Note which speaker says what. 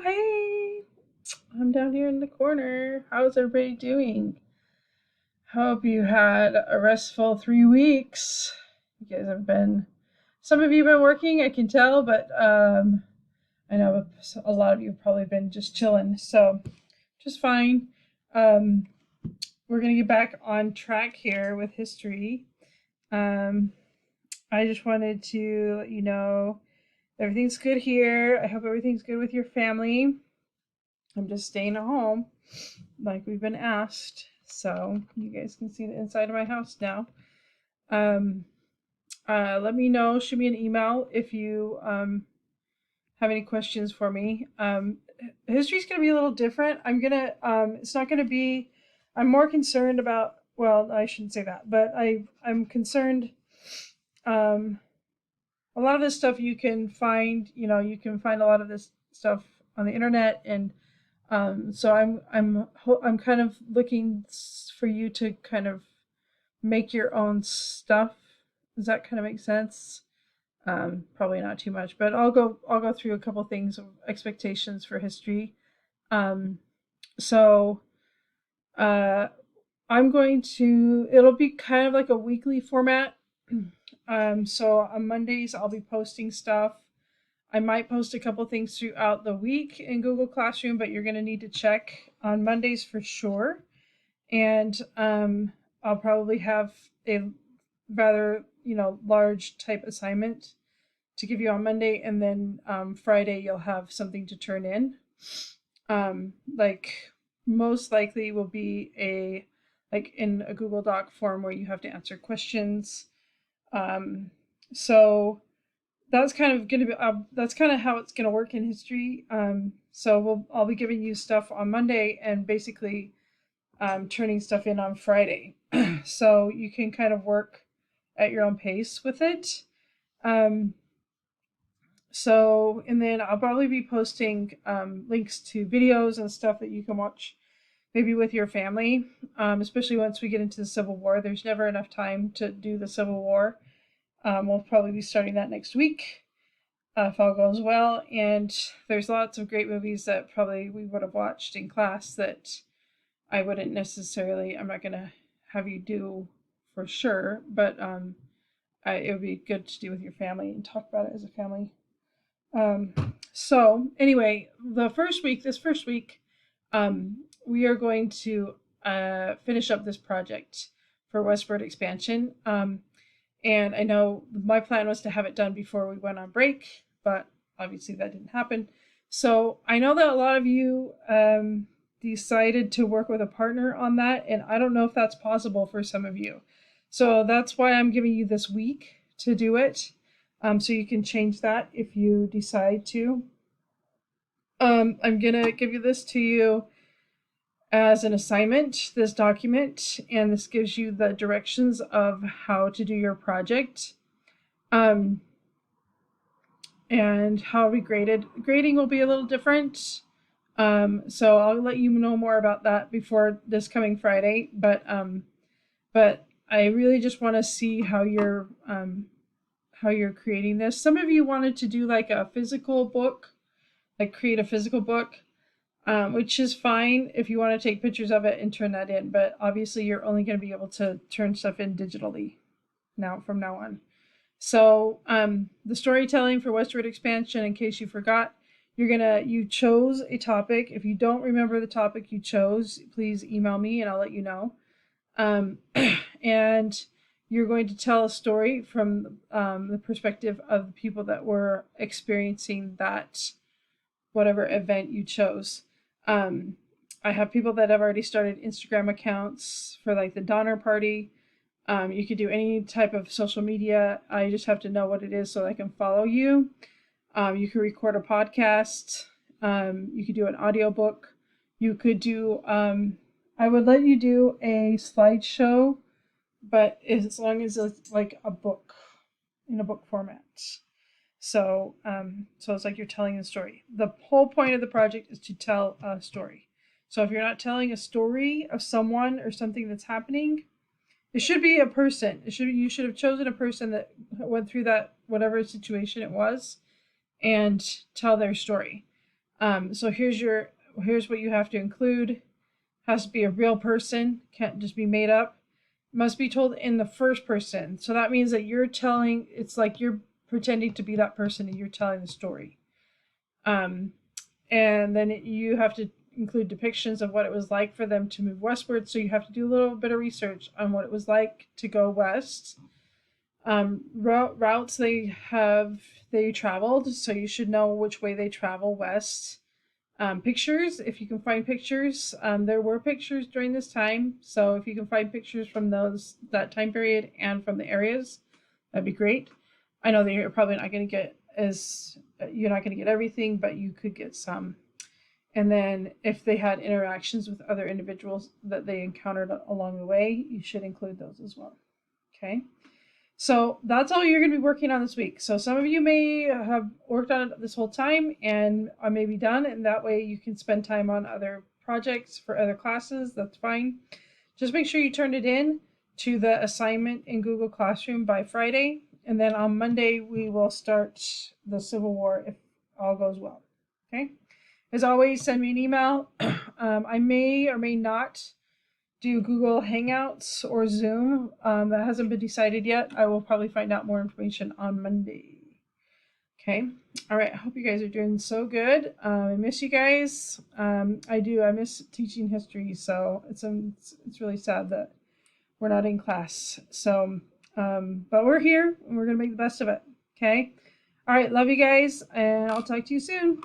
Speaker 1: Hey, I'm down here in the corner. How's everybody doing? Hope you had a restful 3 weeks. You guys have been, some of you have been working, I can tell, but I know a lot of you have probably been just chilling, so just fine. Um, we're going to get back on track here with history. Um, I just wanted to let you know everything's good here. I hope everything's good with your family. I'm just staying at home like we've been asked. So you guys can see the inside of my house now. Um, Let me know. Shoot me an email if you have any questions for me. History's going to be a little different. It's not going to be, I'm more concerned about, well, I shouldn't say that, but I'm concerned. Um, a lot of this stuff you can find, you can find a lot of this stuff on the internet, and so I'm kind of looking for you to kind of make your own stuff. Does that kind of make sense? Probably not too much, but I'll go through a couple things of expectations for history. Um, so uh, I'm going to. It'll be kind of like a weekly format. So on Mondays I'll be posting stuff. I might post a couple things throughout the week in Google Classroom, but you're going to need to check on Mondays for sure. And I'll probably have a rather, large type assignment to give you on Monday, and then Friday you'll have something to turn in. Like most likely will be in a Google Doc form where you have to answer questions. So that's kind of gonna be that's kind of how it's gonna work in history. So I'll be giving you stuff on Monday and basically turning stuff in on Friday, so you can kind of work at your own pace with it. Um, and then I'll probably be posting links to videos and stuff that you can watch maybe with your family, especially once we get into the Civil War. There's never enough time to do the Civil War. We'll probably be starting that next week if all goes well. And there's lots of great movies that probably we would have watched in class that I'm not going to have you do for sure, but it would be good to do with your family and talk about it as a family. So anyway, this first week, we are going to finish up this project for westward expansion. And I know my plan was to have it done before we went on break, but obviously that didn't happen. So I know that a lot of you decided to work with a partner on that, and I don't know if that's possible for some of you. So that's why I'm giving you this week to do it. So you can change that if you decide to. I'm gonna give this to you as an assignment, this document, and this gives you the directions of how to do your project. And how we graded. Grading will be a little different. So I'll let you know more about that before this coming Friday. But I really just want to see how you're creating this. Some of you wanted to do like a physical book, like create a physical book, which is fine if you want to take pictures of it and turn that in. But obviously, you're only going to be able to turn stuff in digitally from now on. So the storytelling for westward expansion, in case you forgot, you chose a topic. If you don't remember the topic you chose, please email me and I'll let you know. And you're going to tell a story from the perspective of the people that were experiencing that whatever event you chose. I have people that have already started Instagram accounts for like the Donner Party. You could do any type of social media. I just have to know what it is so I can follow you. You could record a podcast. You could do an audiobook. You could do, I would let you do a slideshow, but as long as it's like a book, in a book format. So it's like you're telling a story. The whole point of the project is to tell a story. So if you're not telling a story of someone or something that's happening, it should be a person. You should have chosen a person that went through that whatever situation it was, and tell their story. So here's what you have to include. Has to be a real person, can't just be made up. Must be told in the first person. So that means that it's like you're pretending to be that person and you're telling the story. And then you have to include depictions of what it was like for them to move westward. So you have to do a little bit of research on what it was like to go west. Routes they traveled, so you should know which way they travel west. Pictures, if you can find pictures, there were pictures during this time, so if you can find pictures from that time period and from the areas, that'd be great. I know that you're probably not going to get you're not going to get everything, but you could get some. And then if they had interactions with other individuals that they encountered along the way, you should include those as well. Okay. So that's all you're going to be working on this week. So some of you may have worked on it this whole time and are maybe done, and that way you can spend time on other projects for other classes. That's fine. Just make sure you turn it in to the assignment in Google Classroom by Friday, and then on Monday we will start the Civil War if all goes well. Okay. As always, send me an email. I may or may not do Google Hangouts or Zoom. That hasn't been decided yet. I will probably find out more information on Monday. Okay. All right. I hope you guys are doing so good. I miss you guys. I do. I miss teaching history. So it's really sad that we're not in class. So, but we're here and we're going to make the best of it. Okay. All right. Love you guys. And I'll talk to you soon.